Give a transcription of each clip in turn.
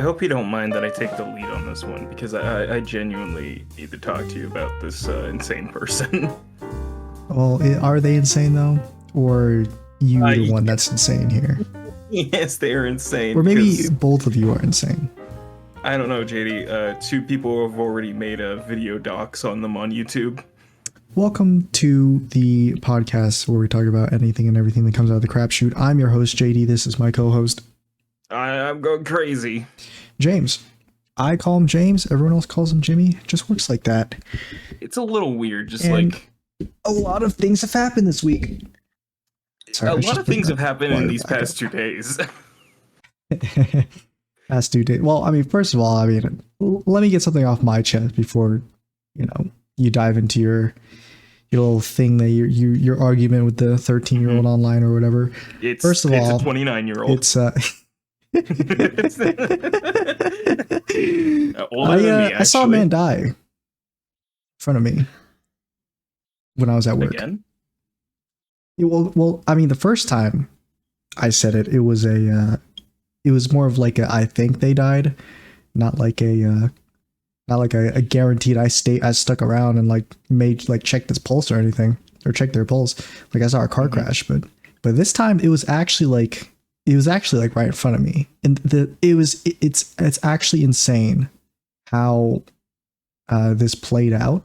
I hope you don't mind that I take the lead on this one because I genuinely need to talk to you about this insane person. Well, are they insane though, or you the Uh, one that's insane here? yes, they are insane. Or maybe because- both of you are insane. I don't know, JD. Two people have already made a video docs on them on YouTube. Welcome to the podcast where we talk about anything and everything that comes out of the crapshoot. I'm your host, JD. This is my co-host, I'm going crazy. James. I call him James. Everyone else calls him Jimmy. It just works like that. It's a little weird, just And like a lot of things have happened this week. Sorry, a lot of things have happened in these past 2 days. Past 2 days. Well, I mean, first of all, let me get something off my chest before, you dive into your little thing that your argument with the 13-year-old online or whatever. It's a 29-year-old. It's older than me, I saw a man die in front of me when I was at work. Again? Yeah, well, I mean, the first time I said it, it was more of like I think they died, not like a guaranteed I stuck around and checked his pulse or anything, or checked their pulse. Like I saw a car crash, but this time it was actually like right in front of me, and it's actually insane how this played out.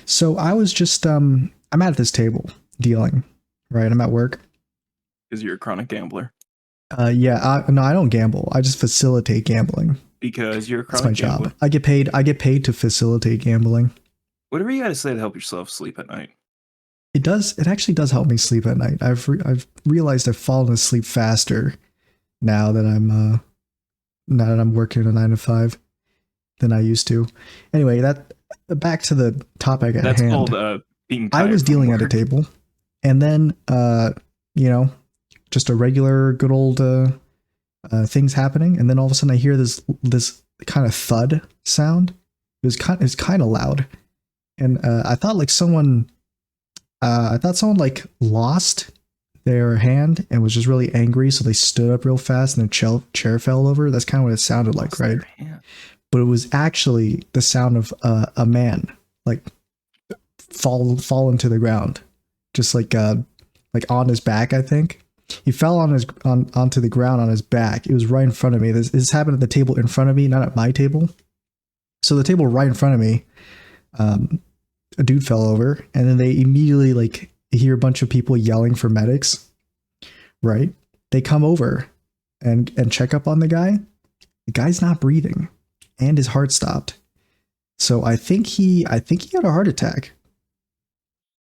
So I was just I'm at this table dealing, right? I'm at work. Because you're a chronic gambler. No, I don't gamble. I just facilitate gambling. Because you're a That's chronic my gambler. job. I get paid to facilitate gambling. Whatever you gotta say to help yourself sleep at night. It actually does help me sleep at night. I've realized I've fallen asleep faster now that I'm working a 9 to 5 than I used to. Anyway, back to the topic at hand. That's called being tired. I was from dealing work. at a table, and then just a regular good old things happening, and then all of a sudden I hear this kind of thud sound. It's kind of loud, and I thought someone like lost their hand and was just really angry, so they stood up real fast and their chair fell over. That's kind of what it sounded like, right? But it was actually the sound of a man fall into the ground, just like on his back. I think he fell onto the ground on his back. It was right in front of me. This happened at the table in front of me, not at my table. So the table right in front of me, a dude fell over, and then they immediately hear a bunch of people yelling for medics. Right? They come over and check up on the guy. The guy's not breathing, and his heart stopped. So I think he had a heart attack.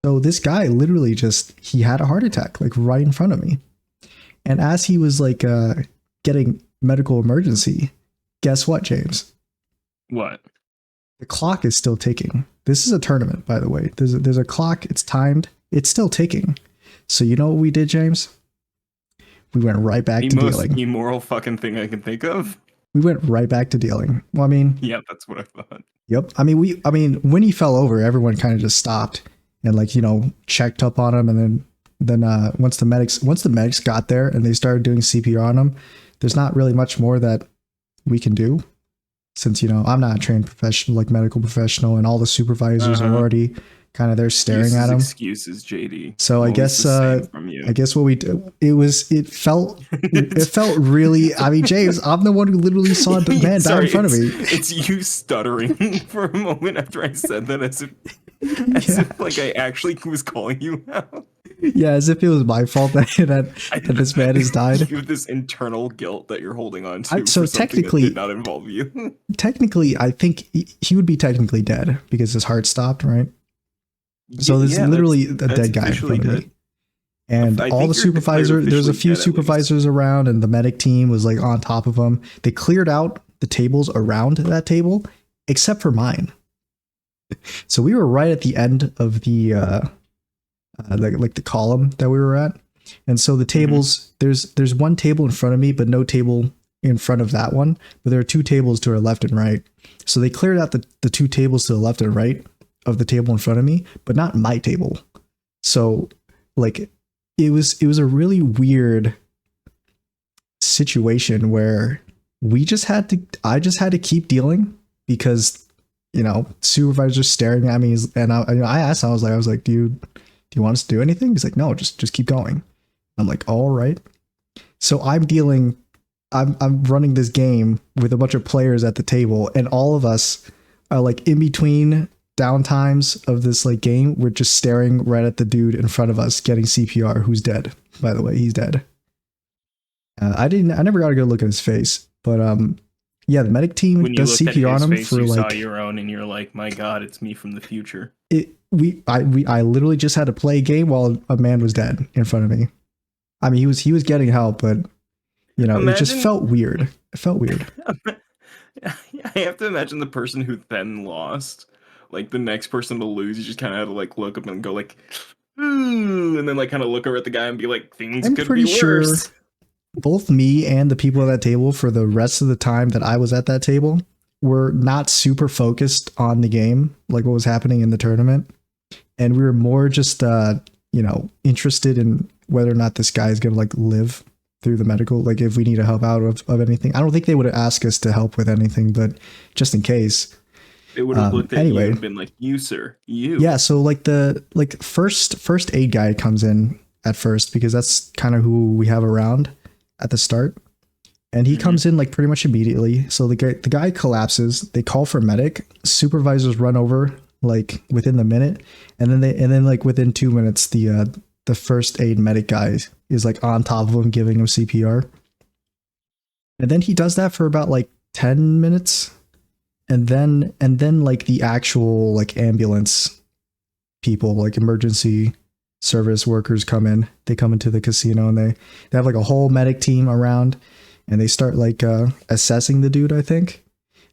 So this guy literally he had a heart attack right in front of me. And as he was getting medical emergency, guess what, James? What? The clock is still ticking. This is a tournament, by the way. There's a clock. It's timed. It's still ticking. So you know what we did, James? We went right back to dealing. The most immoral fucking thing I can think of. We went right back to dealing. Well, I mean, yeah, that's what I thought. Yep. I mean, when he fell over, everyone kind of just stopped and checked up on him, and then once the medics got there and they started doing CPR on him, there's not really much more that we can do, since I'm not a trained professional, medical professional, and all the supervisors are already kind of there staring at him. Excuses, JD. So I guess what we did, it felt really. I mean, James, I'm the one who literally saw the man die in front of me. It's you stuttering for a moment after I said that, as if I actually was calling you out. Yeah, as if it was my fault that this man has died. You have this internal guilt that you're holding on to. So technically, that did not involve you. Technically, I think he would be technically dead because his heart stopped, right? So there's literally a dead guy in front of me. And all the supervisors, there's a few supervisors around, and the medic team was on top of him. They cleared out the tables around that table, except for mine. So we were right at the end of the the column that we were at. And so the tables, there's one table in front of me, but no table in front of that one. But there are 2 tables to our left and right. So they cleared out the 2 tables to the left and right of the table in front of me, but not my table. So it was a really weird situation where I just had to keep dealing because, supervisor's staring at me, and I asked him, I was like, do you want us to do anything? He's like, no, just keep going. I'm like, all right. So I'm running this game with a bunch of players at the table, and all of us are like in between downtimes of this like game. We're just staring right at the dude in front of us getting CPR, who's dead. By the way, he's dead. I never got a good look at his face, but yeah, the medic team When you does looked CPR at his on him face, for you like saw your own, and you're like, "My God, it's me from the future." I literally just had to play a game while a man was dead in front of me. I mean, he was getting help, but it just felt weird. It felt weird. I have to imagine the person who then lost, like the next person to lose, you just kind of had to like look up and go like, and then like kind of look over at the guy and be like, things I'm could pretty be sure worse. both me and the people at that table for the rest of the time that I was at that table were not super focused on the game, like what was happening in the tournament. And we were more just, interested in whether or not this guy is going to like live through the medical, like if we need a help out of anything. I don't think they would ask us to help with anything, but just in case. They would have looked at anyway, you and been like, "You, sir, you." Yeah, so like the first aid guy comes in at first because that's kind of who we have around at the start. And he comes in like pretty much immediately. So the guy collapses, they call for medic, supervisors run over like within the minute, and then like within 2 minutes the first aid medic guy is like on top of him giving him CPR. And then he does that for about like 10 minutes. And then like the actual like ambulance people, like emergency service workers come in. They come into the casino and they have like a whole medic team around, and they start like assessing the dude, I think.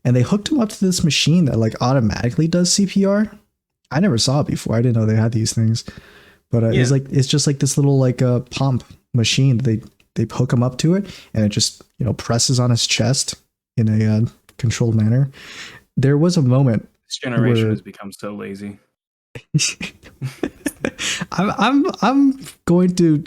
And they hooked him up to this machine that like automatically does CPR. I never saw it before. I didn't know they had these things. But it's just like this little like pump machine. They hook him up to it, and it just presses on his chest in a controlled manner. There was a moment. This generation has become so lazy. I'm going to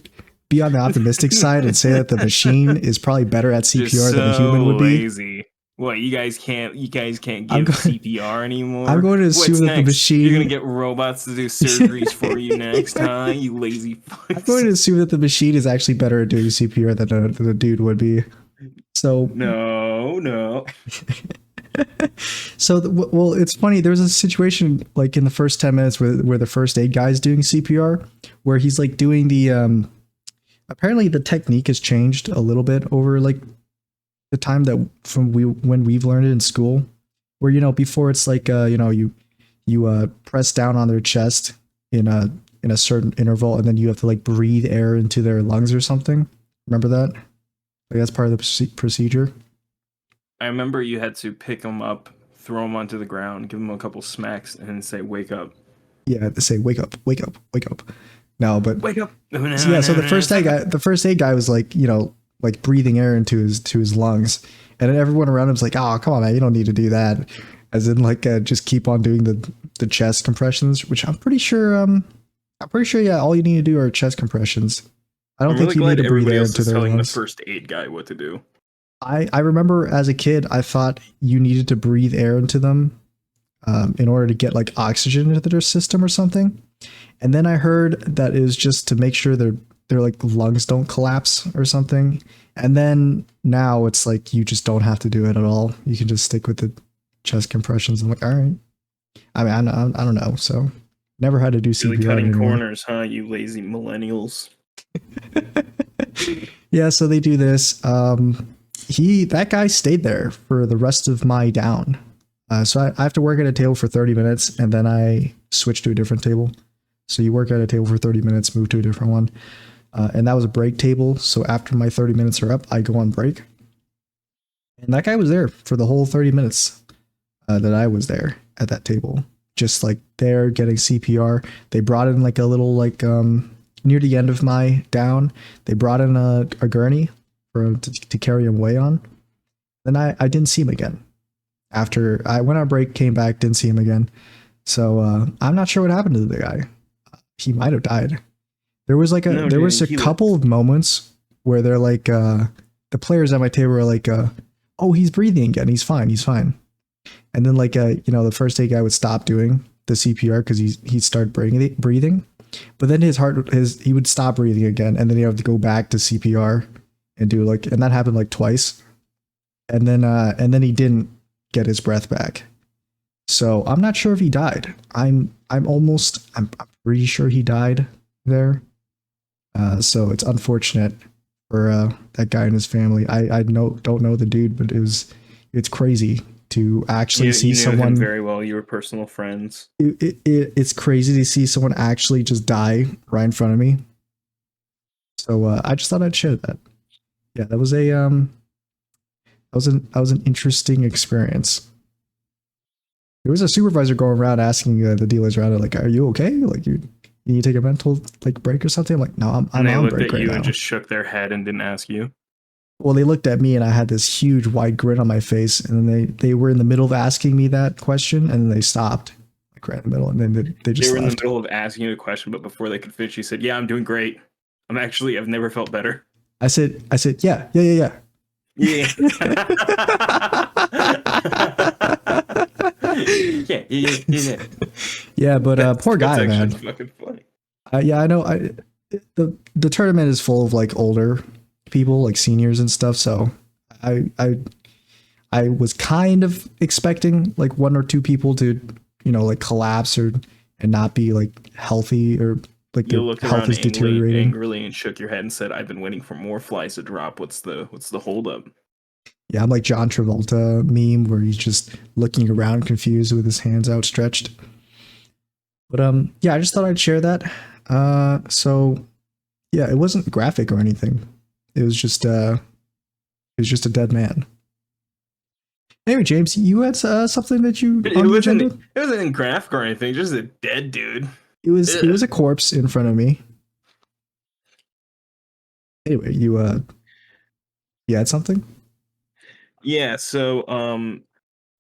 be on the optimistic side and say that the machine is probably better at CPR than a human would be. Lazy. What, you guys can't give CPR anymore? I'm going to assume that the machine. You're gonna get robots to do surgeries for you next, huh? You lazy fucks. I'm going to assume that the machine is actually better at doing CPR than a dude would be. So no. So well, it's funny. There's a situation like in the first 10 minutes where the first aid guy is doing CPR, where he's like doing the apparently the technique has changed a little bit over like the time that when we've learned it in school, where before it's like you press down on their chest in a certain interval, and then you have to like breathe air into their lungs or something. Remember that? Like that's part of the procedure. I remember you had to pick them up, throw them onto the ground, give them a couple smacks, and then say, "Wake up." Yeah, to say, "Wake up, wake up, wake up." No, but wake up. So the first aid guy was like, like breathing air into his lungs, and then everyone around him's like, "Oh, come on, man, you don't need to do that." As in, like, just keep on doing the chest compressions, which I'm pretty sure, yeah, all you need to do are chest compressions. I don't think you need to breathe air into their lungs. Telling the first aid guy what to do. I remember as a kid, I thought you needed to breathe air into them in order to get like oxygen into their system or something. And then I heard that it was just to make sure their like lungs don't collapse or something. And then now it's like you just don't have to do it at all. You can just stick with the chest compressions. I'm like, all right. I mean, I don't know. So never had to do CPR really cutting anymore. Corners, huh? You lazy millennials. Yeah, so they do this. That guy stayed there for the rest of my down. So I have to work at a table for 30 minutes, and then I switch to a different table. So you work at a table for 30 minutes, move to a different one. And that was a break table. So after my 30 minutes are up, I go on break. And that guy was there for the whole 30 minutes that I was there at that table. Just like there getting CPR. They brought in like a little like near the end of my down, they brought in a gurney for him to carry him away on. Then I didn't see him again. After I went on break, came back, didn't see him again. So I'm not sure what happened to the guy. He might have died. There was like a couple of moments where they're like the players at my table were like, oh, he's breathing again. He's fine. He's fine. And then like the first aid guy would stop doing the CPR because he started breathing. But then he would stop breathing again, and then you have to go back to CPR and do and that happened like twice. And then he didn't get his breath back. So I'm not sure if he died. I'm pretty sure he died there. So it's unfortunate for that guy and his family. I don't know the dude, but it's crazy to actually see you knew someone him very well. You were personal friends. It's crazy to see someone actually just die right in front of me. So I just thought I'd share that. Yeah, that was an interesting experience. There was a supervisor going around asking the dealers around it, like, "Are you okay? Like, you take a mental break or something?" I'm like, "No, I'm And they on looked break at right you now." and just shook their head and didn't ask you. Well, they looked at me and I had this huge wide grin on my face, and then they were in the middle of asking me that question, and then they stopped, like right in the middle, and then they just They were in the left. middle of asking you a question, but before they could finish, you said, "Yeah, I'm doing great. I've never felt better." I said, yeah, yeah, yeah, Yeah. yeah. Yeah. Yeah, but poor guy, that's man. actually fucking funny. Yeah, I know. The tournament is full of like older people, like seniors and stuff. So I I I was kind of expecting like one or two people to like collapse and not be like healthy, or like You their looked health around is deteriorating. angrily and shook your head and said, "I've been waiting for more flies to drop. What's the holdup?" Yeah, I'm like John Travolta meme where he's just looking around confused with his hands outstretched. But yeah, I just thought I'd share that. So yeah, it wasn't graphic or anything. It was just a dead man. Anyway, James, you had something that you It on the wasn't agenda? it wasn't graphic or anything. Just a dead dude. It was Ugh. a corpse in front of me. Anyway, you had something? Yeah. So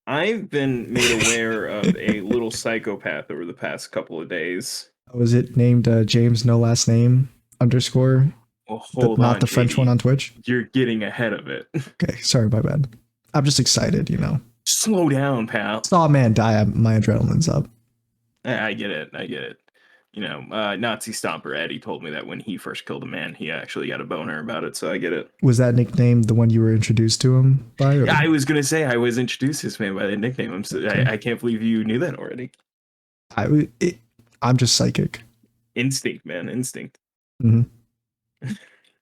I've been made aware of a little psychopath over the past couple of days. Was it named James no last name underscore? Well, hold Not on, the French one JD. on Twitch? You're getting ahead of it. Okay, sorry, my bad. I'm just excited. Slow down, pal. Saw a man die, my adrenaline's up. I get it. I get it. Nazi Stomper Eddie told me that when he first killed a man, he actually got a boner about it. So I get it. Was that nickname the one you were introduced to him by? Or? Yeah, I was gonna say I was introduced to this man by the nickname. Okay. I can't believe you knew that already. I'm just psychic. Instinct, man, instinct. Mm-hmm.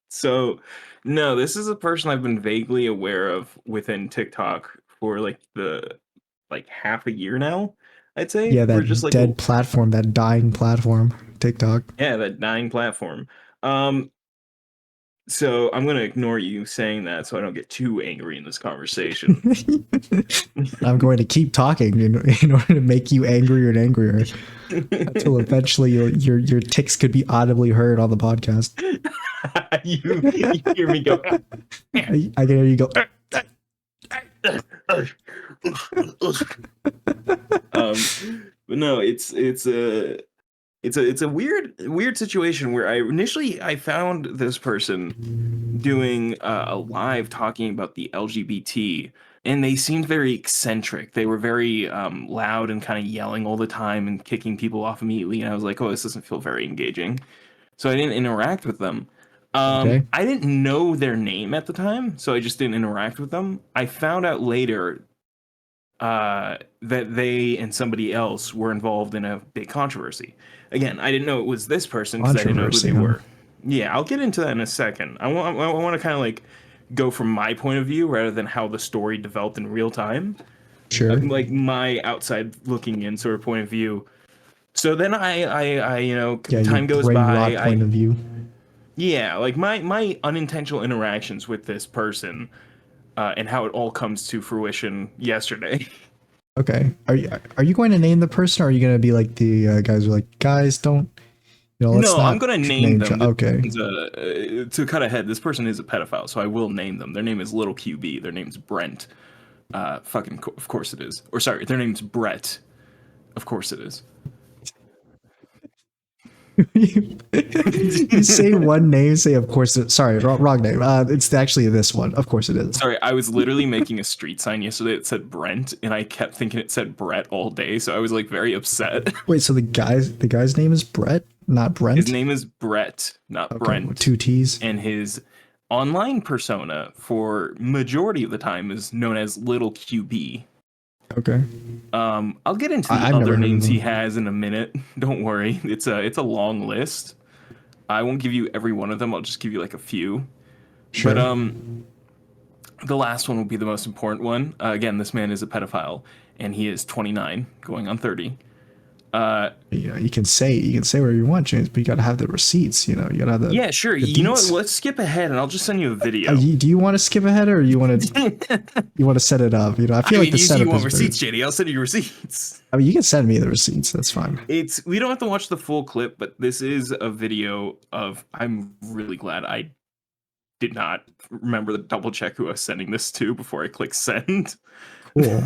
So, no, this is a person I've been vaguely aware of within TikTok for like half a year now. I'd say Yeah, we're just that like dead platform, that dying platform, TikTok. yeah, that dying platform. Um, so I'm gonna ignore you saying that so I don't get too angry in this conversation. I'm going to keep talking in order to make you angrier and angrier until eventually your ticks could be audibly heard on the podcast. You hear me go. I can hear you go. But no, it's a weird situation where I found this person doing a live talking about the LGBT, and they seemed very eccentric. They were very loud and kind of yelling all the time and kicking people off immediately. And I was like, oh, this doesn't feel very engaging. So I didn't interact with them. Okay. I didn't know their name at the time, so I just didn't interact with them. I found out later that they and somebody else were involved in a big controversy. Again, I didn't know it was this person because I didn't know who Controversy, they huh? were. Yeah, I'll get into that in a second. I want to kind of like go from my point of view rather than how the story developed in real time. Sure. Like my outside looking in sort of point of view. So then Yeah, your time goes brain by. rot point of view. Yeah, like my unintentional interactions with this person and how it all comes to fruition yesterday. Okay. Are you going to name the person, or are you going to be like the guys who are like, guys, don't, let's No, not I'm gonna name them. Okay. To cut ahead, this person is a pedophile, so I will name them. Their name is Little QB. Their name's Brent. Of course it is. Or sorry, their name's Brett. Of course it is. You say one name, say of course. Sorry, wrong name. It's actually this one. Of course it is. Sorry, I was literally making a street sign yesterday that said Brent, and I kept thinking it said Brett all day, so I was like very upset. Wait, so the guy's name is Brett, not His Brent. name is Brett, not Okay, with Brent. two T's. And his online persona for majority of the time is known as Little QB. Okay. I'll get into the I've never other heard of names he him. has in a minute. Don't worry. It's a long list. I won't give you every one of them. I'll just give you like a few. Sure. But the last one will be the most important one. Again, this man is a pedophile, and he is 29, going on 30. You can say whatever you want, James, but you gotta have the receipts. You gotta have Yeah, sure. the You know what? deets. Let's skip ahead, and I'll just send you a video. Do you want to skip ahead, or you want to set it up? I feel like the you setup want is receipts, better. JD? I'll send you receipts. I mean, you can send me the receipts. That's fine. We don't have to watch the full clip, but this is a video of. I'm really glad I did not remember to double check who I was sending this to before I click send. Cool.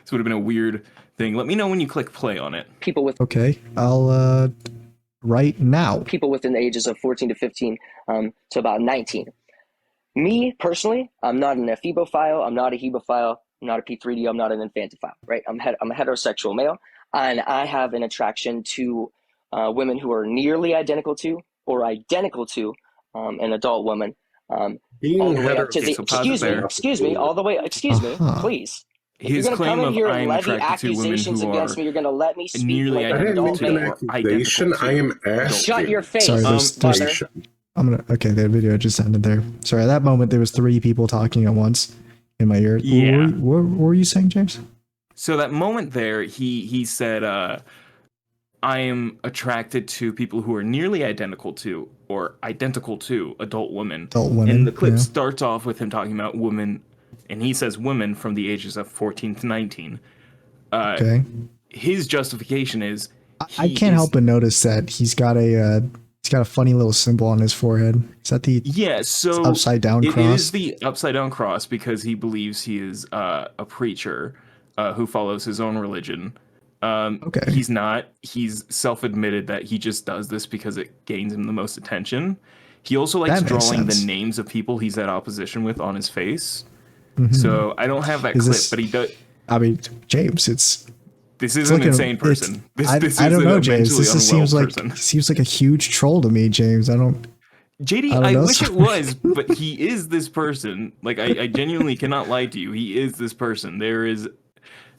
This would have been a weird thing. Let me know when you click play on it. People with Okay, I'll right now. people within the ages of 14 to 15 to about 19. Me personally, I'm not an ephebophile, I'm not a hebophile, I'm not a P3D, I'm not an infantophile, right? I'm a heterosexual male, and I have an attraction to women who are nearly identical to or identical to an adult woman. All Being the way up to Okay, the so pause it there. excuse me, all the way, excuse me, Uh-huh. please. If His you're gonna claim come in of here I and am levy attracted to women accusations who against are me, you're gonna let me speak nearly like I an didn't adult make an man. accusation. I am asking. Shut your face, Sorry, there's mother. okay, that video just ended there. Sorry, at that moment there was 3 people talking at once in my ear. Yeah. What were you saying, James? So that moment there, he said, I am attracted to people who are nearly identical to or identical to adult women. Adult women. And the clip yeah. starts off with him talking about women, and he says women from the ages of 14 to 19. Okay. His justification is I can't help but notice that he's got a funny little symbol on his forehead. Is that the so upside down it cross? is the upside down cross because he believes he is a preacher who follows his own religion. Okay. He's not. He's self-admitted that he just does this because it gains him the most attention. He also likes That makes drawing sense. the names of people he's at opposition with on his face. Mhm. So I don't have that Is clip, this- but he does. I mean, James, This is an looking- insane person. This I is don't a know, James. mentally This just unwell seems person. like a huge troll to me, James. JD, I don't I know, wish it sorry. was, but he is this person. Like I genuinely cannot lie to you. He is this person.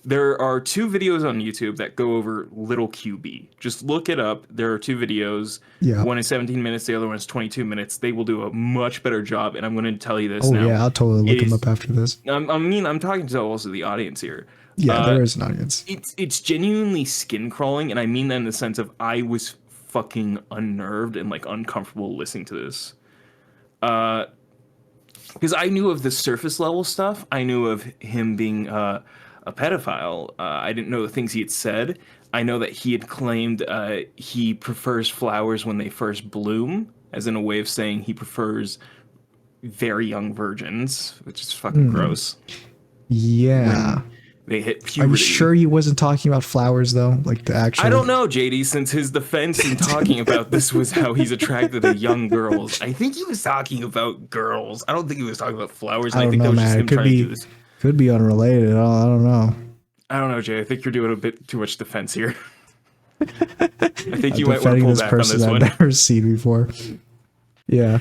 There are 2 videos on YouTube that go over Little QB. Just look it up. There are 2 videos. Yeah. One is 17 minutes, the other one is 22 minutes. They will do a much better job, and I'm going to tell you this Oh now. yeah, I'll totally look It him is- up after this. I'm talking to also the audience here. Yeah, there is an audience. It's genuinely skin crawling, and I mean that in the sense of I was fucking unnerved and like uncomfortable listening to this. Because I knew of the surface level stuff. I knew of him being a pedophile. I didn't know the things he had said. I know that he had claimed he prefers flowers when they first bloom, as in a way of saying he prefers very young virgins, which is fucking gross. Yeah. They hit Are puberty. you sure he wasn't talking about flowers though? Like the actual. I don't know, JD, since his defense in talking about this was how he's attracted to young girls. I think he was talking about girls. I don't think he was talking about flowers. I And I don't think know, that was just man. him It could trying to do be this. could be unrelated. I don't know. I don't know, Jay. I think you're doing a bit too much defense here. I think you I'm might want to defending pull this back on person this I've one. never seen before. Yeah.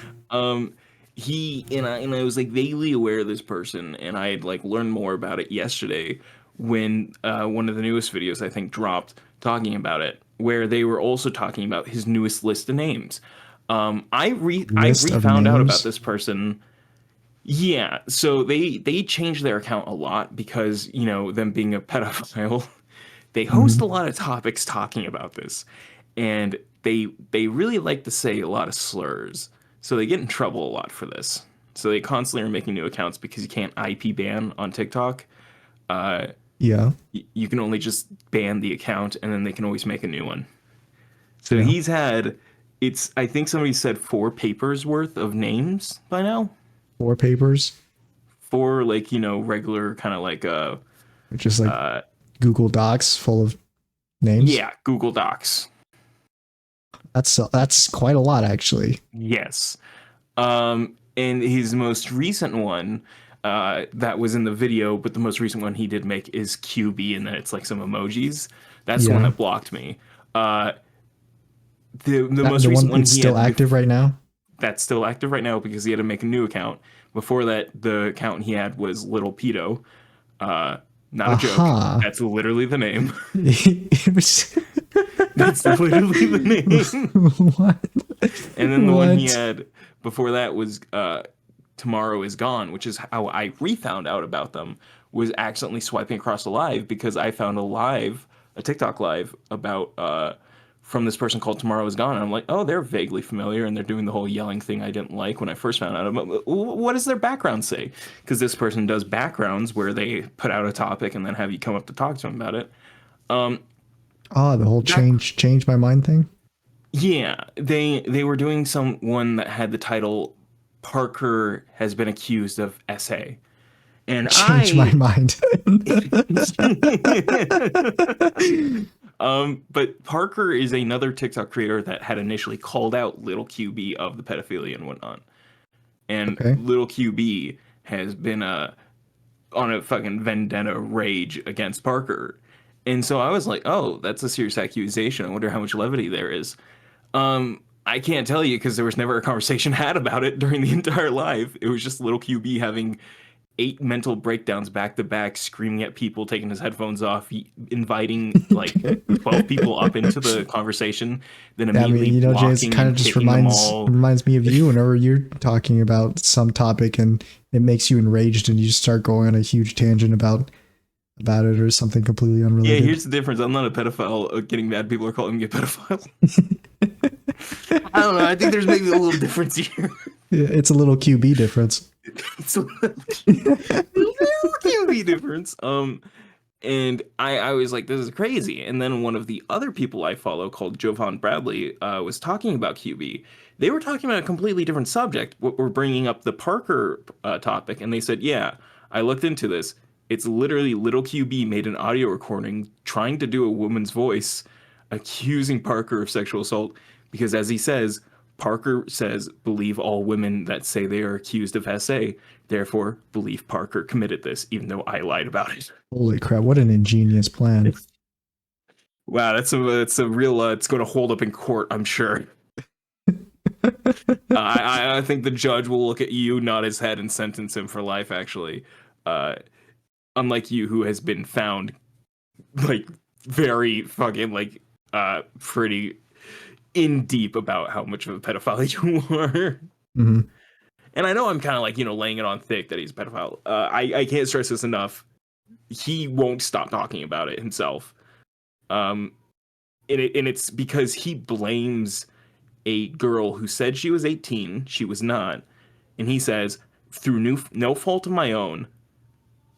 He and I was like vaguely aware of this person, and I had like learned more about it yesterday when one of the newest videos I think dropped talking about it, where they were also talking about his newest list of names. I List of found out names? about this person. Yeah, so they changed their account a lot because them being a pedophile, they host a lot of topics talking about this, and they really like to say a lot of slurs. So they get in trouble a lot for this. So they constantly are making new accounts because you can't IP ban on TikTok. Yeah. You can only just ban the account, and then they can always make a new one. So Yeah. he's had, I think somebody said 4 papers worth of names by now. 4 papers. 4 regular kind of like Just like Google Docs full of names. yeah, Google Docs. That's quite a lot, actually. Yes. And his most recent one, that was in the video, but the most recent one he did make is QB, and then it's like some emojis. That's the one Yeah. that blocked me. The That, most the recent one one it's he still had active right now. that's still active right now because he had to make a new account. Before that, the account he had was Little Pedo. Not a joke. Aha. That's literally the name. It was That's literally the name. what? And then the one he What? had before that was Tomorrow is Gone, which is how I refound out about them, was accidentally swiping across a live because I found a TikTok live about from this person called Tomorrow is Gone. And I'm like, oh, they're vaguely familiar and they're doing the whole yelling thing I didn't like when I first found out about. What does their background say? Because this person does backgrounds where they put out a topic and then have you come up to talk to them about it. Oh, the whole change my mind thing. Yeah, they were doing some one that had the title Parker has been accused of SA. And Change my mind. But Parker is another TikTok creator that had initially called out Little QB of the pedophilia and whatnot. And Okay. Little QB has been on a fucking vendetta rage against Parker. And so I was like, oh, that's a serious accusation. I wonder how much levity there is. I can't tell you because there was never a conversation had about it during the entire live. It was just Little QB having 8 mental breakdowns back to back, screaming at people, taking his headphones off, inviting like 12 people up into the conversation, then I immediately mean, James, blocking kind of and just kicking them reminds all. reminds me of you whenever you're talking about some topic and it makes you enraged and you just start going on a huge tangent about it or something completely Yeah, unrelated. here's the difference. I'm not a pedophile. Getting mad people are calling me a pedophile. I don't know. I think there's maybe a little difference here. Yeah, it's a little QB difference. It's a little QB difference. And I was like, this is crazy. And then one of the other people I follow called Jovan Bradley was talking about QB. They were talking about a completely different subject. We're bringing up the Parker topic, and they said, yeah, I looked into this. It's literally Little QB made an audio recording trying to do a woman's voice, accusing Parker of sexual assault because, as he says, Parker says, believe all women that say they are accused of SA. Therefore, believe Parker committed this, even though I lied about it. Holy crap! What an ingenious plan. Wow, that's a real. It's going to hold up in court, I'm sure. I think the judge will look at you, nod his head, and sentence him for life. Actually, unlike you, who has been found like very fucking like pretty in deep about how much of a pedophile you are. Mm-hmm. And I know I'm kind of like, laying it on thick that he's a pedophile. I can't stress this enough. He won't stop talking about it himself. And it's because he blames a girl who said she was 18. She was not. And he says, through no fault of my own,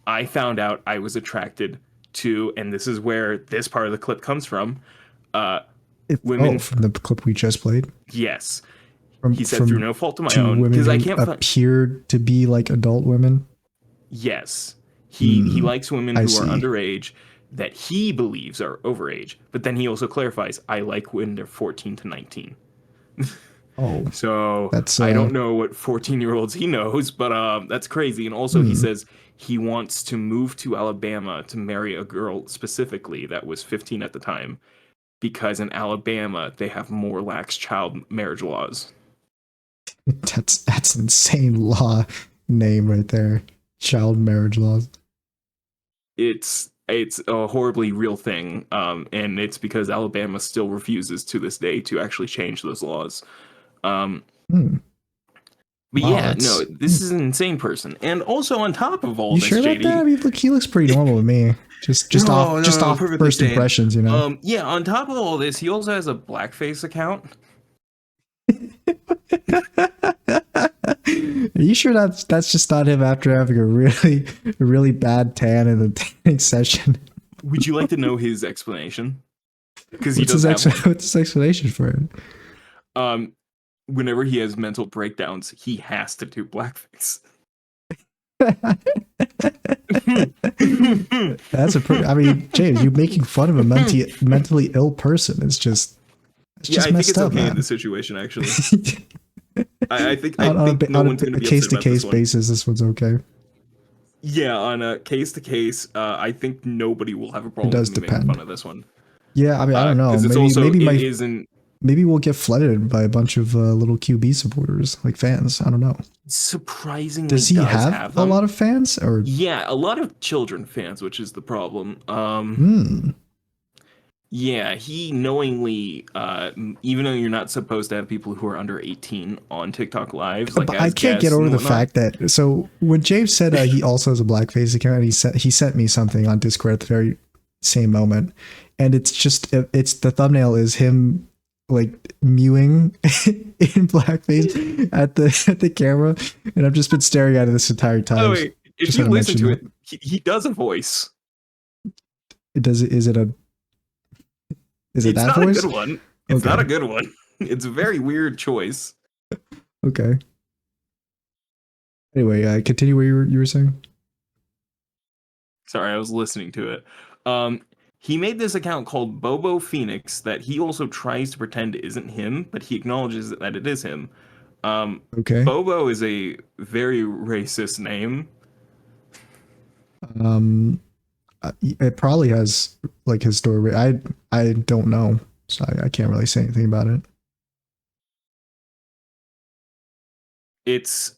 I found out I was attracted to, and this is where this part of the clip comes from, women. From the clip we just played. Yes. From, He said, through no fault of my two own, women because I who can't appeared to be like adult women. Yes. He likes women who are see. underage that he believes are overage. But then he also clarifies, I like when they're 14 to 19. Oh, So that's I don't know what 14-year-olds he knows, but that's crazy. And also he says he wants to move to Alabama to marry a girl specifically that was 15 at the time, because in Alabama they have more lax child marriage laws. that's insane law name right there. Child marriage laws. It's a horribly real thing, and it's because Alabama still refuses to this day to actually change those laws. But Wow, yeah, no, this is an insane person. And also on top of all you this, sure about JD, that? I mean, look, he looks pretty normal to me. Just off perfectly first sane. impressions, Yeah, on top of all this, he also has a blackface account. Are you sure that's just not him after having a really bad tan in the tanning session? Would you like to know his explanation? Because What's his explanation for it? Whenever he has mental breakdowns, he has to do blackface. I mean, James, you making fun of a mentally ill person is just It's Yeah, just I think messed it's up, okay in man. this situation, actually. I think no On one's going to a be upset case to about this case one. basis, this one's okay. Yeah, on a case to case, I think nobody will have a It problem with does me making fun depend. of this one. Yeah, I mean, I don't know. Because it's Maybe also maybe it my isn't maybe we'll get flooded by a bunch of little QB supporters, like fans. I don't know. surprisingly Does he does have have a lot them. of fans or? Yeah, a lot of children fans, which is the problem. Hmm. Yeah, he knowingly, even though you're not supposed to have people who are under 18 on TikTok lives, like But I as can't get guests over and the whatnot. fact that so when James said he also has a blackface account, and he sent me something on Discord at the very same moment, and it's the thumbnail is him like mewing in blackface at the camera, and I've just been staring at it this entire By the time. way, if Just you had to listen mention to that. it, he does a voice. It does. Is it It's that not a voice? good one. It's not Okay. a good one. It's a very weird choice. Okay. Anyway, continue what you were saying. Sorry, I was listening to it. He made this account called Bobo Phoenix that he also tries to pretend isn't him, but he acknowledges that it is him. Okay. Bobo is a very racist name. Um, it probably has like his story. I don't know, so I can't really say anything about it. It's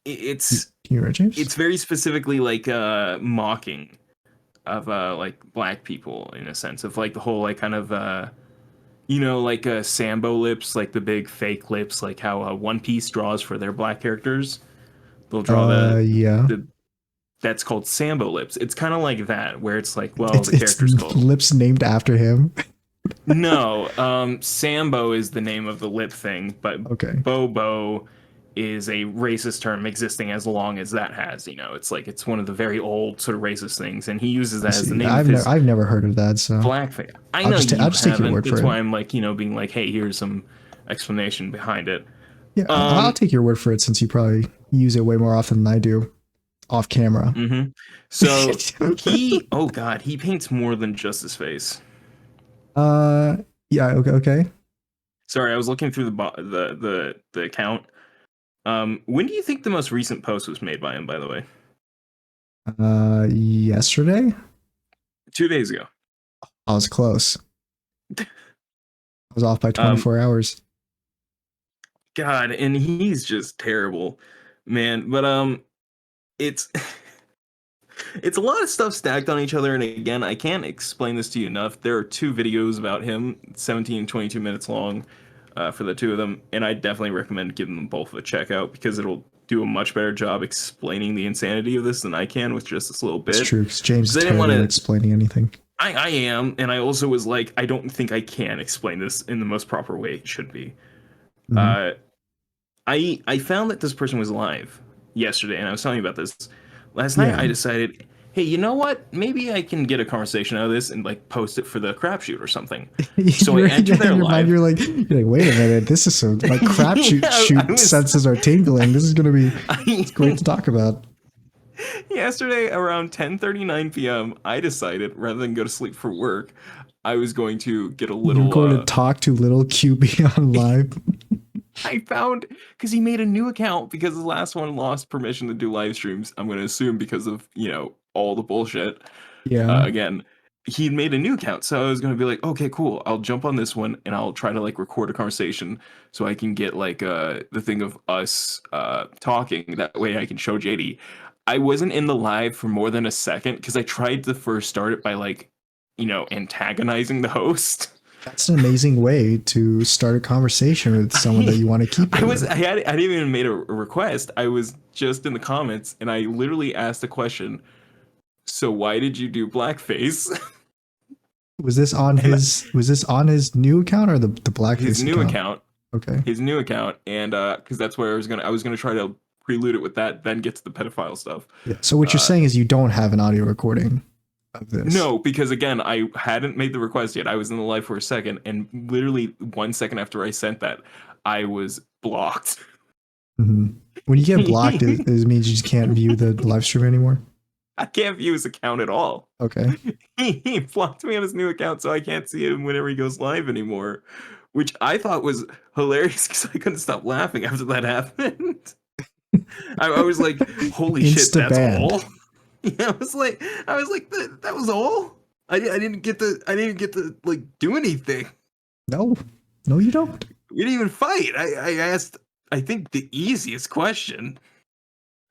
it's Can you read, James? it's very specifically like mocking of like black people in a sense of like the whole like kind of like Sambo lips, like the big fake lips, like how One Piece draws for their black characters. They'll draw Yeah. the that's called Sambo lips. It's kind of like that, where it's like, well, the It's character's called. lips named after him. No, Sambo is the name of the lip thing, but Okay. Bobo is a racist term existing as long as that has. It's like it's one of the very old sort of racist things, and he uses I that as the see. name of his I've never heard of that, so blackface. I know I'll you just take your haven't. word for That's it. why I'm like, being like, hey, here's some explanation behind it. Yeah, I'll Um, take your word for it since you probably use it way more often than I do off camera. So oh god, he paints more than just his face. uh, yeah. Okay. Sorry, I was looking through the account. When do you think the most recent post was made by him? By the way, Yesterday 2 days ago. I was close. I was off by Um, 24 hours. God, and he's just terrible, man. But it's it's a lot of stuff stacked on each other, and again, I can't explain this to you enough. There are two videos about him, 17 and 22 minutes long, for the two of them, and I definitely recommend giving them both a check out because it'll do a much better job explaining the insanity of this than I can with just this little bit. It's true, because James is 'Cause I didn't terrible at wanna- explaining anything. I am, and I also was like, I don't think I can explain this in the most proper way it should be. Mhm. I found that this person was alive yesterday, and I was telling you about this. Last night, Yeah. I decided, hey, you know what? Maybe I can get a conversation out of this and like post it for the crapshoot or something. So I entered their in your mind, live. you're like, wait a minute, this is so like crapshoot. Yeah, I was- senses are tingling. This is gonna be It's great to talk about. Yesterday around 10:39 p.m., I decided rather than go to sleep for work, I was going to get a little. You're going to talk to little QB on live. I found because he made a new account because his last one lost permission to do live streams. I'm going to assume because of all the bullshit. Yeah. Again, he made a new account, so I was going to be like, okay, cool. I'll jump on this one and I'll try to like record a conversation so I can get like the thing of us talking. That way I can show JD. I wasn't in the live for more than a second because I tried to first start it by like antagonizing the host. That's an amazing way to start a conversation with someone that you want to keep. I hadn't even made a request. I was just in the comments and I literally asked a question. So why did you do blackface? Was this on his new account or the blackface His new account. Okay. His new account, and because that's where I was gonna try to prelude it with that, then get to the pedophile stuff. Yeah. So what you're saying is you don't have an audio recording of this. No, because again, I hadn't made the request yet. I was in the live for a second, and literally 1 second after I sent that, I was blocked. Mm-hmm. When you get blocked, it means you just can't view the live stream anymore. I can't view his account at all. Okay. He blocked me on his new account, so I can't see him whenever he goes live anymore, which I thought was hilarious because I couldn't stop laughing after that happened. I was like, "Holy shit, that's Insta-banned. all." Yeah, I was like, that was all. I didn't get to like do anything. No, you don't. We didn't even fight. I asked, I think the easiest question.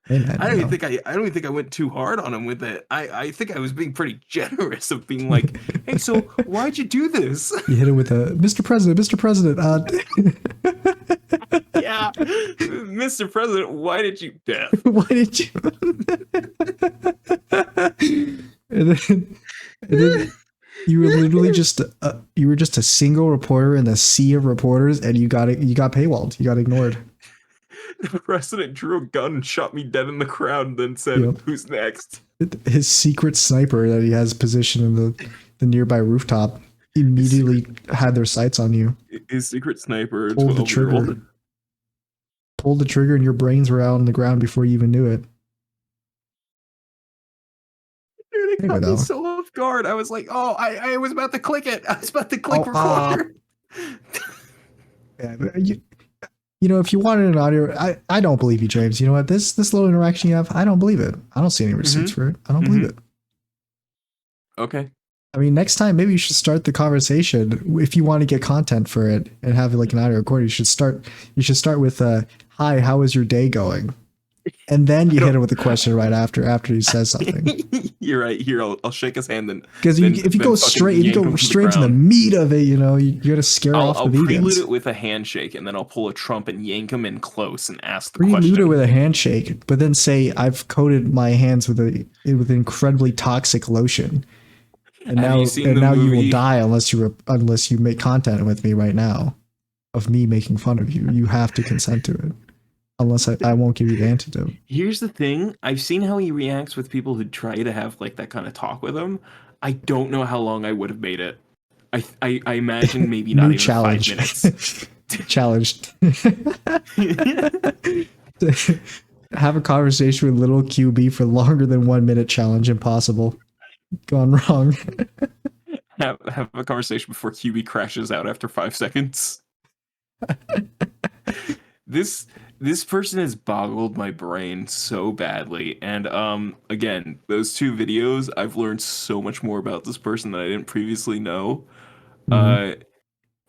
Hey, man, I don't even think I went too hard on him with it. I think I was being pretty generous of being like, "Hey, so why'd you do this?" You hit it with a Mr. President, Mr. President. Yeah, Mr. President, why did you death? Why did you? and then you were literally just a single reporter in a sea of reporters, and you got paywalled. You got ignored. The president drew a gun and shot me dead in the crowd, and then said, Yep. "Who's next?" His secret sniper that he has positioned in the nearby rooftop immediately had their sights on you. His secret sniper Pulled the trigger. Pulled the trigger, and your brains were out on the ground before you even knew it. Dude, it Anyway, caught me though. so off guard. I was like, "Oh, I was about to click it. I was about to click record." Yeah, but you know, if you wanted an audio, I don't believe you, James. You know what? This little interaction you have, I don't believe it. I don't see any receipts for it. I don't believe it. Okay. I mean, next time maybe you should start the conversation if you want to get content for it and have like an audio recording. You should start with "Hi, how is your day going?" And then you hit it with a question right after he says something. You're right. Here, I'll shake his hand then. Because if you go straight to the meat of it, you know, you're gonna scare off the vegans. I'll prelude it with a handshake, and then I'll pull a Trump and yank him in close and ask the prelude question. It with a handshake, but then say, "I've coated my hands with incredibly toxic lotion, and now you will die unless you make content with me right now of me making fun of you. You have to consent to it." Unless I won't give you the antidote. Here's the thing. I've seen how he reacts with people who try to have like that kind of talk with him. I don't know how long I would have made it. I imagine maybe not even challenge. 5 minutes. Challenged. Have a conversation with little QB for longer than 1 minute challenge. Impossible. Gone wrong. Have a conversation before QB crashes out after 5 seconds. This person has boggled my brain so badly, and again, those 2 videos, I've learned so much more about this person that I didn't previously know. Mm-hmm.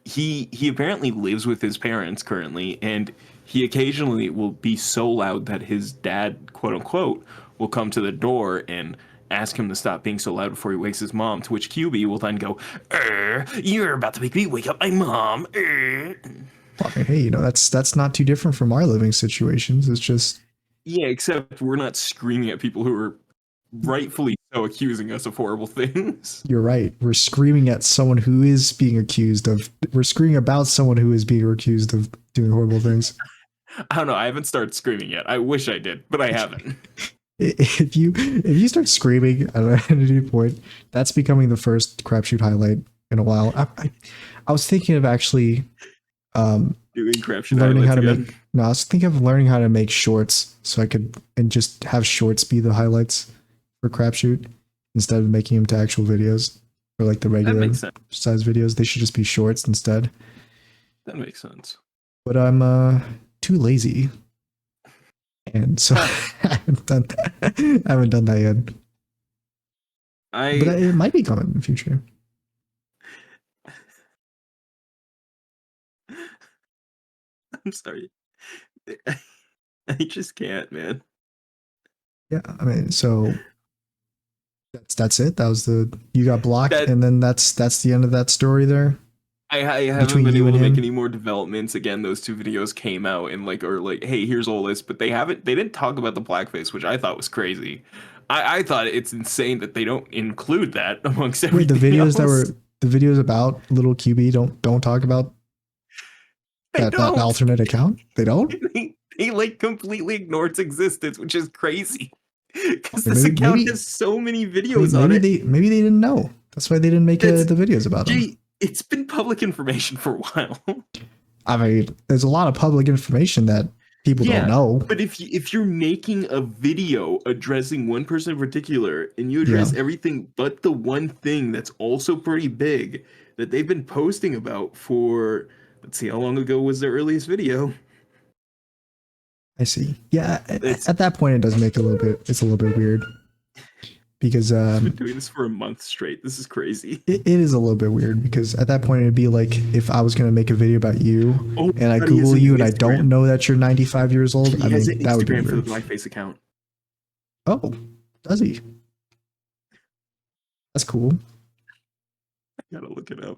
He apparently lives with his parents currently, and he occasionally will be so loud that his dad, quote unquote, will come to the door and ask him to stop being so loud before he wakes his mom, to which QB will then go, "You're about to make me wake up my mom." Hey, you know, that's not too different from our living situations. It's just, yeah, except we're not screaming at people who are rightfully so accusing us of horrible things. You're right. We're screaming at someone who is being accused of. We're screaming about someone who is being accused of doing horrible things. I don't know. I haven't started screaming yet. I wish I did, but I haven't. If you start screaming at any point, that's becoming the first crapshoot highlight in a while. I was thinking of actually. Doing crapshoot learning how to again. I was thinking of learning how to make shorts so I could and just have shorts be the highlights for crapshoot instead of making them to actual videos or like the regular size videos. They should just be shorts instead. That makes sense. But I'm too lazy, and so I haven't done that yet. But it might be coming in the future. I'm sorry. I just can't, man. Yeah, I mean, so that's it. That was you got blocked, and then that's the end of that story there. I haven't been able to make any more developments. Again, those 2 videos came out and hey, here's all this, but they didn't talk about the blackface, which I thought was crazy. I thought it's insane that they don't include that amongst everything. Wait, the videos else. the videos about little QB don't talk about that alternate account. They don't. They like completely ignore its existence, which is crazy because this account has so many videos on it. Maybe they didn't know. That's why they didn't make the videos about them. It's been public information for a while. I mean, there's a lot of public information that People don't know. But if you're making a video addressing one person in particular and you Yeah. address everything but the one thing that's also pretty big that they've been posting about for, let's see, how long ago was their earliest video? I see. Yeah, It's at that point it does make it's a little bit weird because been doing this for a month straight. This is crazy. it is a little bit weird because at that point it'd be like if I was gonna make a video about you and I but he has Google a you new and I don't Instagram. know that you're 95 years old. He I has mean, an that would be Instagram for the weird. blackface account. Oh, does he? That's cool. I gotta look it up.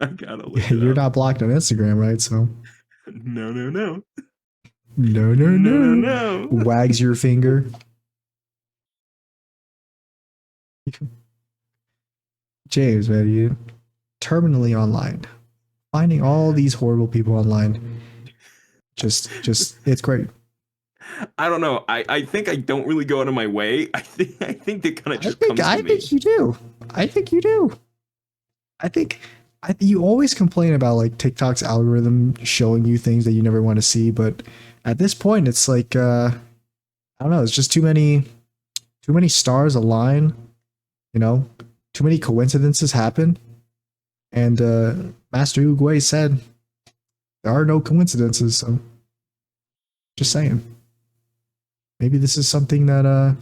I gotta look Yeah, it you're up. not blocked on Instagram, right? So No. no. Wags your finger. James, man, you terminally online, finding all these horrible people online. Just it's great. I don't know. I think I don't really go out of my way. I think they kind of just comes to I me. think you do. I think you do. You always complain about like TikTok's algorithm showing you things that you never want to see, but at this point, it's like I don't know. It's just too many stars align. You know, too many coincidences happen, and Master Uguay said there are no coincidences. So, just saying, maybe this is something that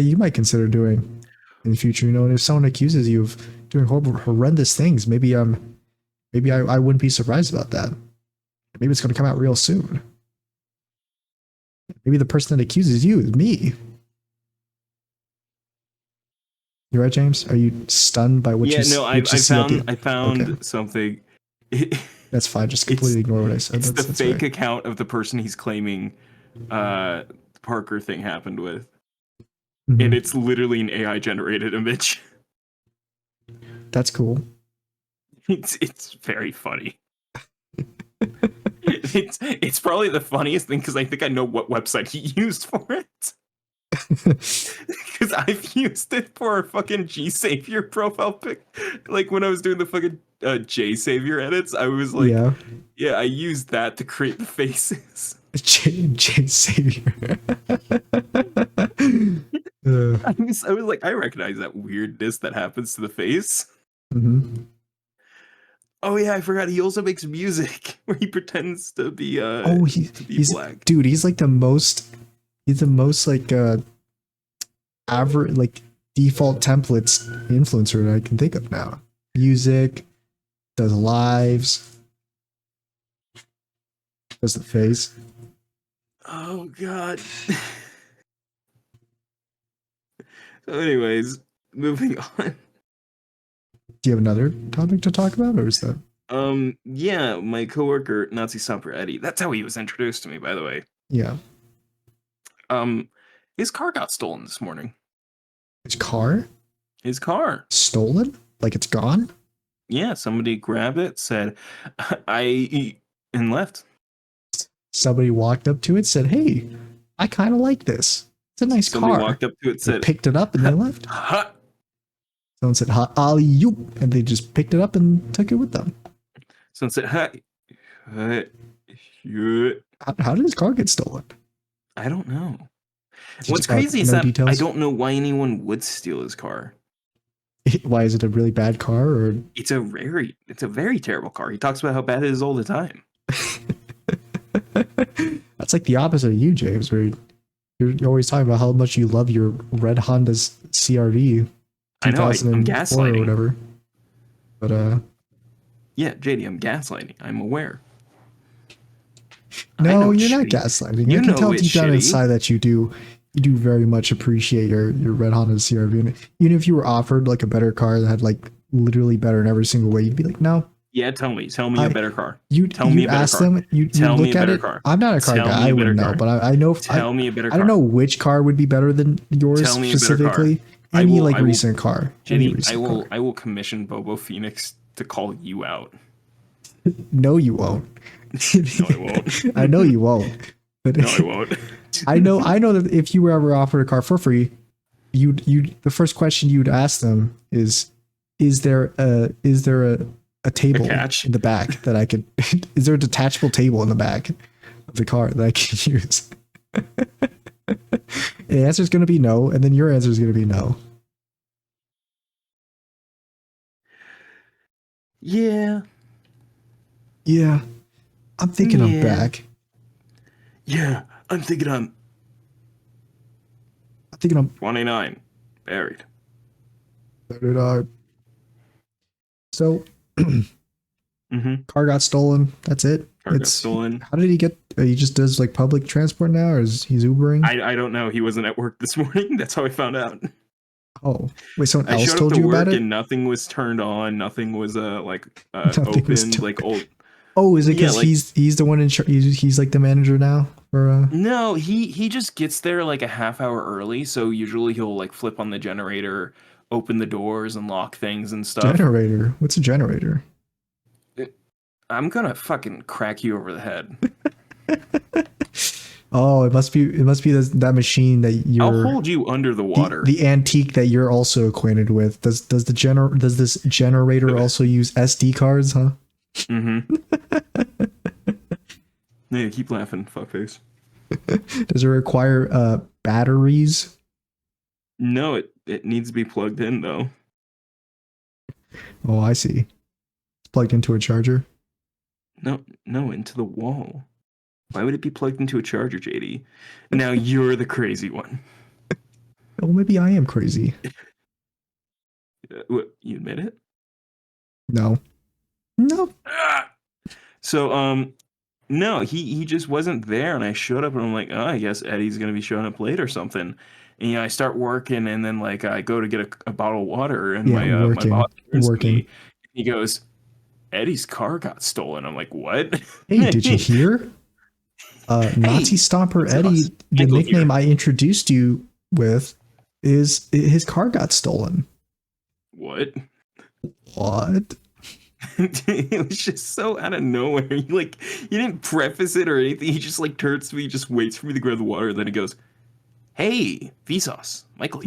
you might consider doing in the future. You know, and if someone accuses you of doing horrendous things, maybe I wouldn't be surprised about that. Maybe it's going to come out real soon. Maybe the person that accuses you is me. You right, James? Are you stunned by what you? Yeah, no. I found okay. something. That's fine. Just completely ignore what I said. It's that's the fake right. account of the person he's claiming the Parker thing happened with, Mhm. and it's literally an AI generated image. That's cool. It's very funny. It's probably the funniest thing because I think I know what website he used for it. Because I've used it for a fucking G Savior profile pic. Like when I was doing the fucking J Savior edits, I was like, yeah, I used that to create the faces. J Savior. I was like, I recognize that weirdness that happens to the face. Mm-hmm. Oh yeah, I forgot. He also makes music where he pretends to be he's black. Dude, he's the most like average, like default templates influencer that I can think of now. Music, does lives, does the face. Oh god. So anyways, moving on. Do you have another topic to talk about, or is that? Yeah, my coworker Nazi Stomper Eddie. That's how he was introduced to me, by the way. Yeah. His car got stolen this morning. His car? His car Stolen? Like it's gone? Yeah, somebody grabbed it, said, and left. Somebody walked up to it, said, "Hey, I kind of like this. It's a nice Somebody car." walked up to it, said, they picked it up, and they left. Ha! Someone said, "Ha, Ali, you," and they just picked it up and took it with them. Someone said, "Hi, How did his car get stolen? I don't know. He What's just got crazy is no that details? I don't know why anyone would steal his car. Why is it a really bad car, or It's a very terrible car. He talks about how bad it is all the time. that's like the opposite of you, James, where you're always talking about how much you love your red Honda's CRV I know, I'm 2004 or gaslighting. whatever. But Yeah, JD, I'm gaslighting. I'm aware. no, you're not gaslighting. You I can know tell it's deep down shitty. inside that you do very much appreciate your red Honda CRV. And even if you were offered like a better car that had like literally better in every single way, you'd be like, no. Yeah, tell me a better car. Tell me a better ask car. Them, you tell look me a at better it. car. I'm not a car tell guy. I wouldn't know, but I know. Tell me a better car. I don't know which car would be better than yours tell me specifically. A Any will, recent car. Jenny, I will commission Bobo Phoenix to call you out. No, you won't. No, I won't. I know you won't. But no, I won't. I know that if you were ever offered a car for free, you the first question you'd ask them is there a table in the back that I could is there a detachable table in the back of the car that I can use? The answer is going to be no, and then your answer is going to be no. Yeah. Yeah, I'm thinking I'm Yeah. back. Yeah. I'm thinking I'm 29. Buried. So, Mm-hmm. car got stolen. That's it. Car got stolen. How did he get? He just does like public transport now, or is he's Ubering? I don't know. He wasn't at work this morning. That's how I found out. Oh, wait, someone I else showed up told to you work about it? and nothing was turned on. Nothing was Nothing was opened. turned- Like old. Oh, is it Yeah, because like- he's the one in charge? He's like the manager now for No, he just gets there like a half hour early. So usually he'll like flip on the generator, open the doors, and lock things and stuff. generator. What's a generator? I'm gonna fucking crack you over the head. Oh, it must be that machine that you're. I'll hold you under the water. The antique that you're also acquainted with. Does this generator also use SD cards? Huh? Mm-hmm. Yeah, keep laughing, fuckface. Does it require batteries? No, it needs to be plugged in though. Oh, I see. It's plugged into a charger. No, into the wall. Why would it be plugged into a charger, JD? Now you're the crazy one. Oh, maybe I am crazy. What, you admit it? No. Ah! So, no, he just wasn't there, and I showed up, and I'm like, oh, I guess Eddie's gonna be showing up late or something. And I start working, and then like I go to get a bottle of water, and my boss turns to me, he goes, Eddie's car got stolen. I'm like, what? Hey, did you hear? Nazi Stomper Eddie, the nickname I introduced you with, is his car got stolen. What? What? It was just so out of nowhere. You didn't preface it or anything. He just like turns to me, just waits for me to grab the water, and then he goes, "Hey, Vsauce, Michael."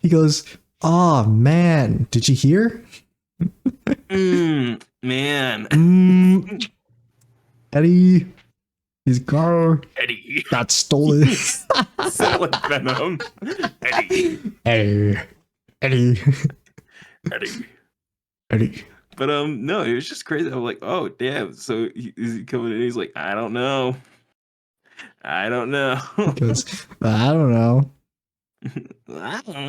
He goes, "Oh man, did you hear? Man, Eddie, his car Eddie got stolen." sound like Venom. Eddie. Eddie. But no, it was just crazy. I'm like, oh damn. So is he coming in? He's like, I don't know. Because I don't know. I don't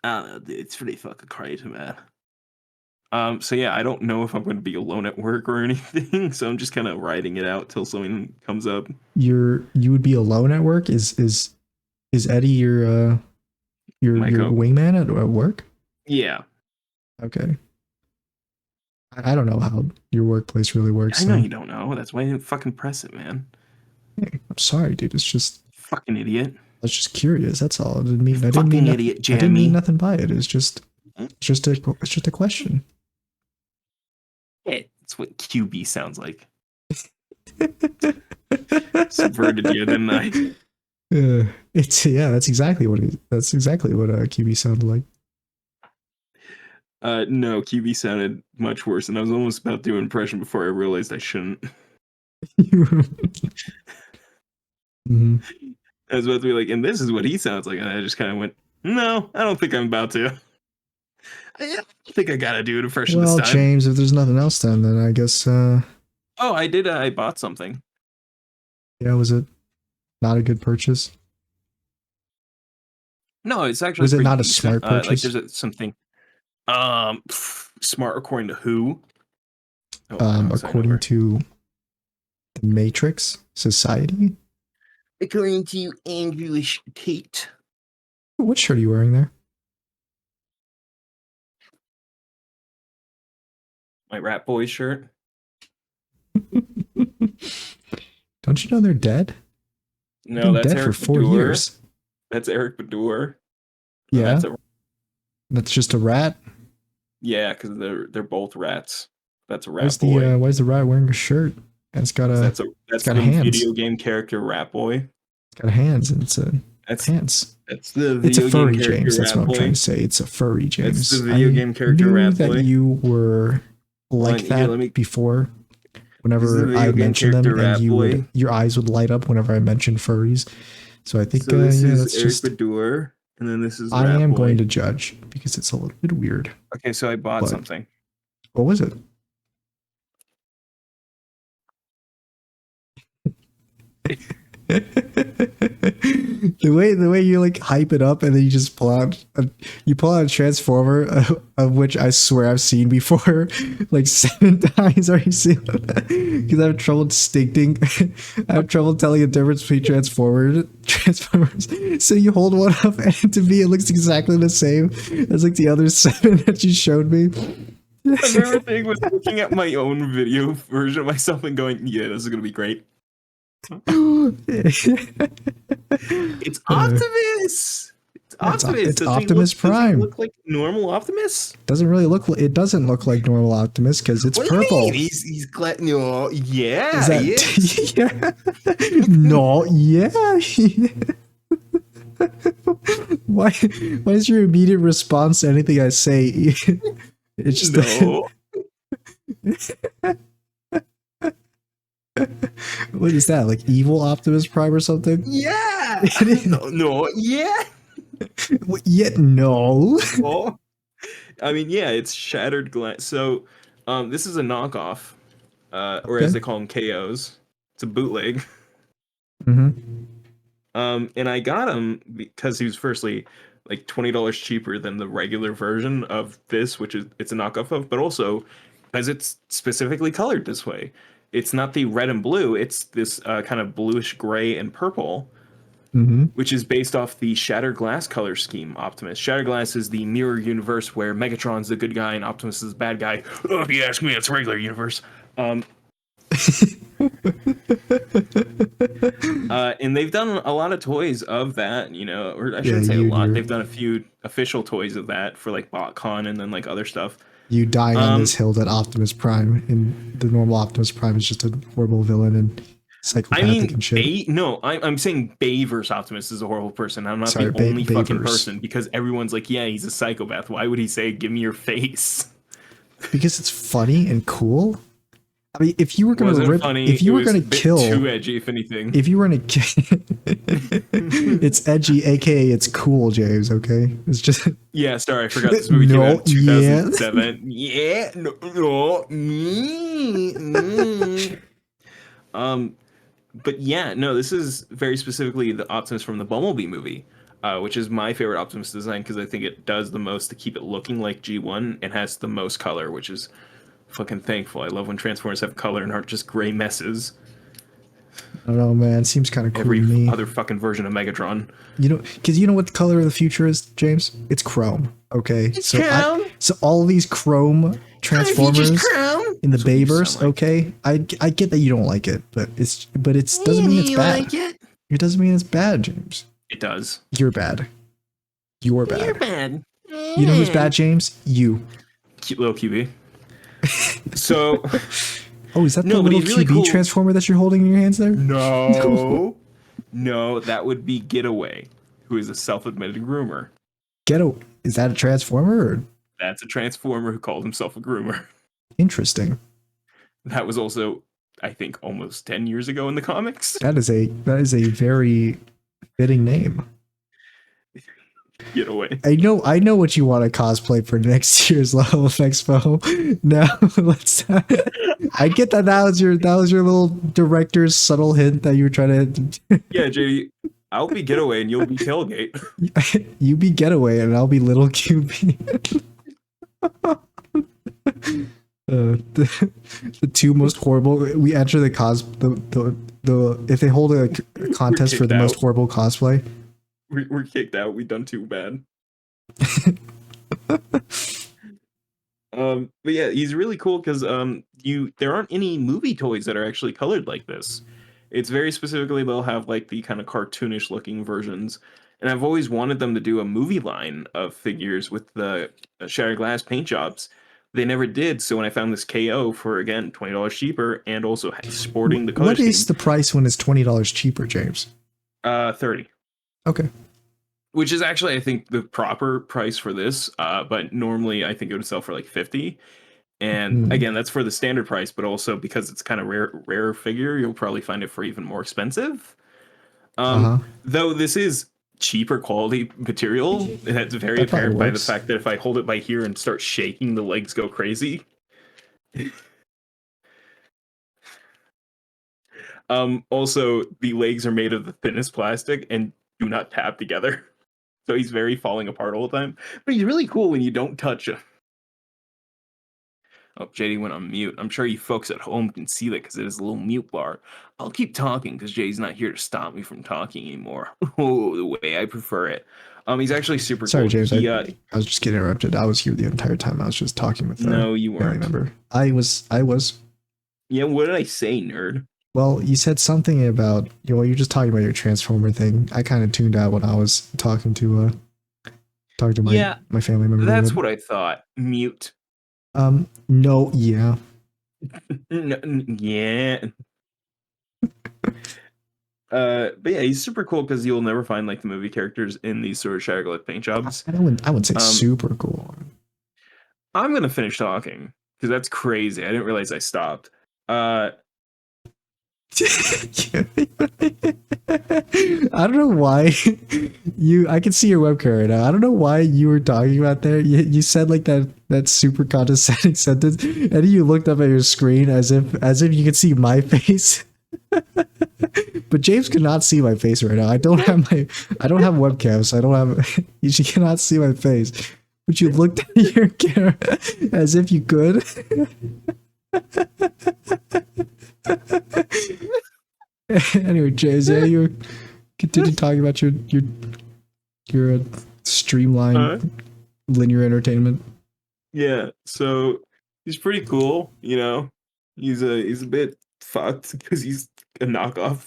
know. Dude, it's pretty fucking crazy, man. So yeah, I don't know if I'm going to be alone at work or anything. So I'm just kind of riding it out till someone comes up. You would be alone at work? Is Eddie your wingman at work? Yeah. Okay. I don't know how your workplace really works. I know you don't know. That's why I didn't fucking press it, man. Hey, I'm sorry, dude. It's just fucking idiot. I was just curious. That's all. I didn't mean idiot, I didn't mean nothing by it. It's just a question. Yeah, it's what QB sounds like. Subverted you, didn't I? That's exactly what QB sounded like. No, QB sounded much worse, and I was almost about to do an impression before I realized I shouldn't. Mm-hmm. I was about to be like, and this is what he sounds like, and I just kind of went, no, I don't think I'm about to. I don't think I gotta do an impression this time. Well, James, if there's nothing else then I guess Oh, I did, I bought something. Yeah, was it not a good purchase? No, it's actually was it not decent. A smart purchase? Like there's something smart according to who? According to the Matrix Society? According to Andrew Tate. What shirt are you wearing there? My Rat Boys shirt. Don't you know they're dead? No, that's dead Eric for 4 Baddour. years. That's Eric Baddour. Yeah, that's just a rat. Yeah, because they're both rats. That's a rat boy. Why is the rat wearing a shirt? And it's got that's got the hands. Video game character Rat Boy. It's got hands and hands. That's the video it's a furry game James. That's what I'm Boy. trying to say. It's a furry James. It's the video game character knew Rat that Boy. You were like that before. This is a whenever I video game mention them, character, and Rat Boy. your eyes would light up whenever I mention furries. So I think, So this yeah, is that's Eric just. Badur, and then this is I Rat am Boy. going to judge because it's a little bit weird. Okay, so I bought But- something. What was it? the way you like hype it up and then you just pull out a transformer of which I swear I've seen before like 7 times. Are you seeing that? Because I have trouble distincting. I have trouble telling the difference between transformers. So you hold one up and to me it looks exactly the same as like the other 7 that you showed me. My favorite thing was looking at my own video version of myself and going, "Yeah, this is gonna be great." It's Optimus. It's Optimus. It's Optimus Prime. Does he look like normal Optimus? It doesn't look like normal Optimus because it's What do you purple. mean? He's glad. No, yeah, Is that, he is. yeah. No, yeah. why is your immediate response to anything I say? It's just No. what is that? Like evil Optimus Prime or something? Yeah. No, yeah. Yet no. Well, I mean, yeah, it's shattered glass. So, this is a knockoff, or as Okay. they call them, KOs. It's a bootleg. Mm-hmm. And I got him because he was firstly like $20 cheaper than the regular version of this, which is it's a knockoff of, but also because it's specifically colored this way. It's not the red and blue, it's this kind of bluish gray and purple, which is based off the Shattered Glass color scheme Optimus. Shattered Glass is the mirror universe where Megatron's the good guy and Optimus is the bad guy. Oh, if you ask me, it's a regular universe. And they've done a lot of toys of that, or I shouldn't say a lot. They've done a few official toys of that for like BotCon and then like other stuff. You dying on this hill that Optimus Prime and the normal Optimus Prime is just a horrible villain and psychopathic and shit. I'm saying Bay versus Optimus is a horrible person. I'm not Sorry, the only fucking Bayverse. person because everyone's like, yeah, he's a psychopath. Why would he say, give me your face? Because it's funny and cool. I mean, if you were gonna Wasn't rip, funny. if you It were was gonna a bit kill, too edgy, if anything. if you were gonna, it's edgy, aka it's cool, James. Okay, it's just Yeah, sorry, I forgot this movie came out in 2007. Yeah, no, but yeah, no, this is very specifically the Optimus from the Bumblebee movie, which is my favorite Optimus design because I think it does the most to keep it looking like G1 and has the most color, which is fucking thankful. I love when Transformers have color and aren't just gray messes. I don't know, man. It seems kind of cool Every to me. other fucking version of Megatron. Because you know what the color of the future is, James? It's chrome. Okay, so chrome. so all of these chrome Transformers in the Bayverse. Like. Okay, I get that you don't like it, but it doesn't mean it's bad. Like it? It doesn't mean it's bad, James. It does. You're bad. You're bad. You're bad. You know who's bad, James? You. Cute little QB. So, oh, is that the No, but little he's really QB cool. Transformer that you're holding in your hands there? No, that would be Getaway, who is a self-admitted groomer. Is that a Transformer? Or? That's a Transformer who called himself a groomer. Interesting. That was also, I think, almost 10 years ago in the comics. That is a very fitting name. Getaway. I know what you want to cosplay for next year's Level of Expo. Now let's. I get that was your little director's subtle hint that you were trying to. Yeah, JD, I'll be Getaway and you'll be Tailgate. You be Getaway and I'll be Little QB. The two most horrible. We enter the if they hold a contest for the most horrible cosplay. We're kicked out. We've done too bad. But yeah, he's really cool because there aren't any movie toys that are actually colored like this. It's very specifically they'll have like the kind of cartoonish looking versions, and I've always wanted them to do a movie line of figures with the Shattered Glass paint jobs. They never did, so when I found this KO for again $20 cheaper and also sporting the color What is scheme, the price when it's $20 cheaper, James? 30. Okay. Which is actually, I think, the proper price for this. But normally, I think it would sell for like 50. And again, that's for the standard price, but also because it's kind of rare figure, you'll probably find it for even more expensive. Though this is cheaper quality material, it's very That probably apparent by the works. fact that if I hold it by here and start shaking, the legs go crazy. Also, the legs are made of the thinnest plastic and do not tap together. So he's very falling apart all the time. But he's really cool when you don't touch him. Oh, JD went on mute. I'm sure you folks at home can see that because it is a little mute bar. I'll keep talking because JD's not here to stop me from talking anymore. Oh, the way I prefer it. He's actually super Sorry, cool. James. I was just getting interrupted. I was here the entire time. I was just talking with No, you family weren't. member. I was. Yeah, what did I say, nerd? Well, you said something about you're just talking about your Transformer thing. I kind of tuned out when I was talking to my family member. That's what I thought. Mute. No, yeah. No, yeah. But yeah, he's super cool because you'll never find like the movie characters in these sort of Shadowglow paint jobs. I wouldn't say super cool. I'm gonna finish talking because that's crazy. I didn't realize I stopped. I don't know why I can see your webcam right now. I don't know why you were talking about there. You said like that super condescending sentence, and then you looked up at your screen as if you could see my face. But James could not see my face right now. I don't have webcam, so I don't have. You cannot see my face. But you looked at your camera as if you could. Anyway, James, yeah, you continue talking about your streamlined linear entertainment. Yeah, so he's pretty cool. You know, he's a bit fucked because he's a knockoff.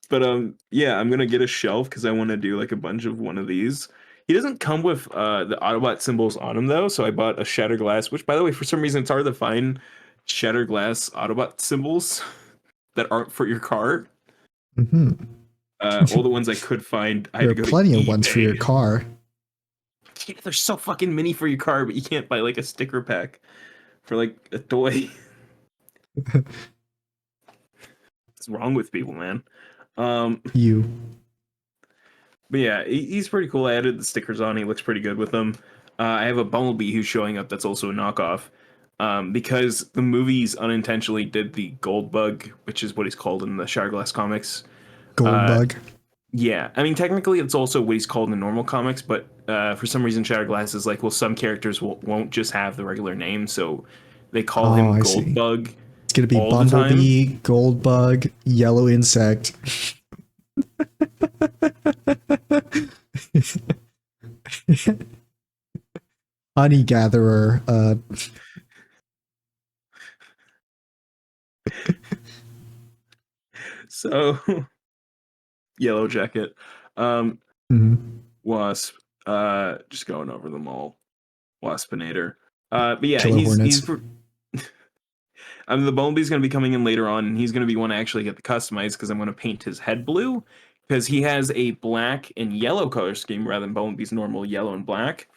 But yeah, I'm gonna get a shelf because I want to do like a bunch of one of these. He doesn't come with the Autobot symbols on him though, so I bought a Shattered Glass, which by the way, for some reason it's hard to find Shattered Glass Autobot symbols that aren't for your car. All the ones I could find, I there had to are go plenty to of ones for your eBay. car. Yeah, they're so fucking many for your car, but you can't buy like a sticker pack for like a toy. What's wrong with people, man? You. But yeah, he's pretty cool. I added the stickers on. He looks pretty good with them. I have a Bumblebee who's showing up that's also a knockoff. Because the movies unintentionally did the Gold Bug, which is what he's called in the Shadowglass comics. Gold bug. Yeah, I mean, technically it's also what he's called in the normal comics, but for some reason Shadowglass is like, well, some characters won't just have the regular name, so they call him Gold Bug. It's gonna be Bumblebee, Gold Bug, Yellow Insect. Honey Gatherer. So Yellow Jacket. Wasp. Just going over them all. Waspinator. But yeah, Killer Hornets. I mean, the Bumblebee's going to be coming in later on, and he's going to be one to actually get the customized because I'm going to paint his head blue because he has a black and yellow color scheme rather than Bumblebee's normal yellow and black,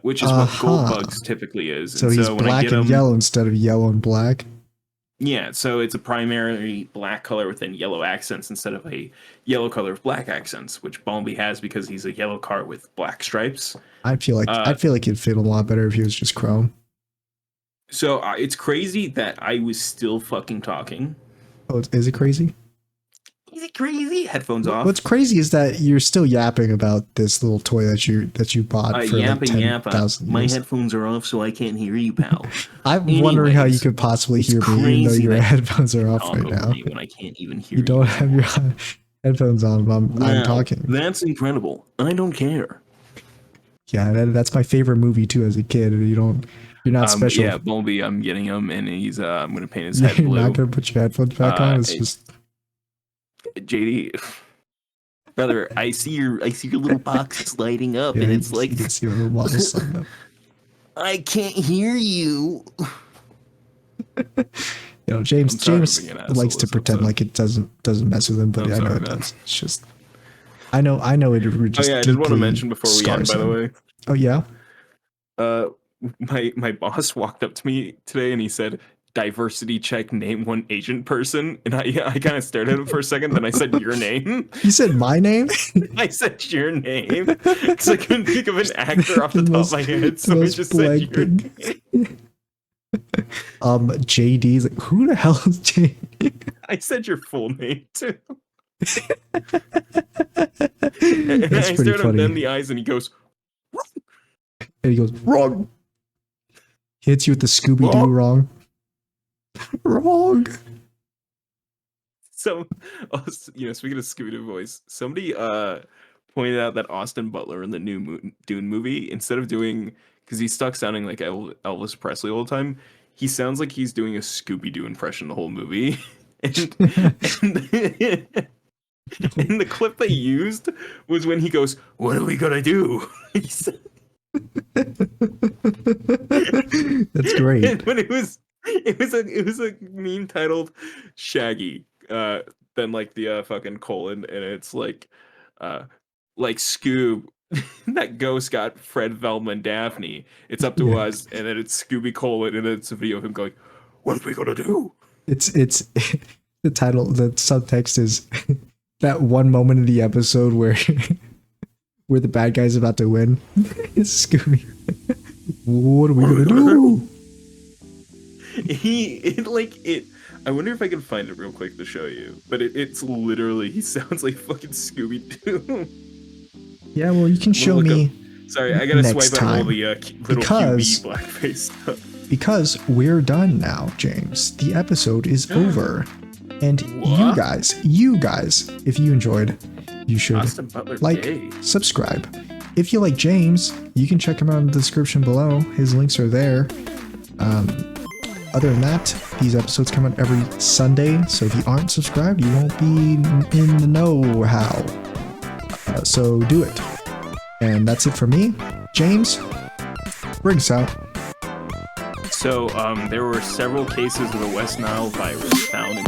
which is what Goldbug's typically is. So he's black and yellow instead of yellow and black. Yeah, so it's a primarily black color with then yellow accents instead of a yellow color with black accents, which Bumblebee has because he's a yellow car with black stripes. I feel like it'd fit a lot better if he was just chrome. So it's crazy that I was still fucking talking. Oh, is it crazy? Is it crazy? Headphones off. What's crazy is that you're still yapping about this little toy that you bought for like 10,000 My headphones are off, so I can't hear you, pal. I'm wondering how you could possibly hear me, even though your headphones are off right now. When I can't even hear you don't have your headphones on while I'm talking. That's incredible. I don't care. Yeah, that's my favorite movie too. As a kid, you're not special. Yeah, Bumblebee, I'm getting him, and he's I'm gonna paint his head You're blue. not gonna put your headphones back on. It's just JD, brother. I see your little box lighting up, and it's like you can see your little box lighting up. I can't hear you. James likes to pretend like it doesn't mess with him, but I know it does. It's just I know it would just. Oh yeah, I did want to mention before we end, by the way. Oh yeah. my boss walked up to me today and he said, "Diversity check, name one Asian person." And I kind of stared at him for a second. Then I said, "Your name." You said my name? I said your name because I couldn't think of an actor off the top of my head, so I just said your name. JD's like, who the hell is JD? I said your full name too. And That's I pretty stared him funny. in the eyes, and he goes, And he goes, wrong. He hits you with the Scooby-Doo wrong. Wrong. So, speaking of Scooby-Doo voice, somebody pointed out that Austin Butler in the new Dune movie, instead of doing, because he's stuck sounding like Elvis Presley all the time, he sounds like he's doing a Scooby-Doo impression the whole movie. and the clip they used was when he goes, "What are we gonna do?" He said, That's great. and when it was a meme titled Shaggy, then like the fucking colon, and it's like Scoob, that ghost got Fred, Velma, and Daphne. It's up to us, and then it's Scooby colon, and then it's a video of him going, "What are we gonna do?" It's the title, the subtext is that one moment in the episode where where the bad guy's about to win. It's Scooby. What are we gonna do? I wonder if I can find it real quick to show you. But it's literally, he sounds like fucking Scooby-Doo. Yeah, well, you can show me. Sorry, I gotta next swipe out all time. the little Because- QB blackface stuff. Because we're done now, James. The episode is over. And What? you guys, if you enjoyed, you should Austin Butler like, gay. subscribe. If you like James, you can check him out in the description below. His links are there. Other than that, these episodes come out every Sunday, so if you aren't subscribed, you won't be in the know how. So do it. And that's it for me. James, bring us out. So, there were several cases of the West Nile virus found in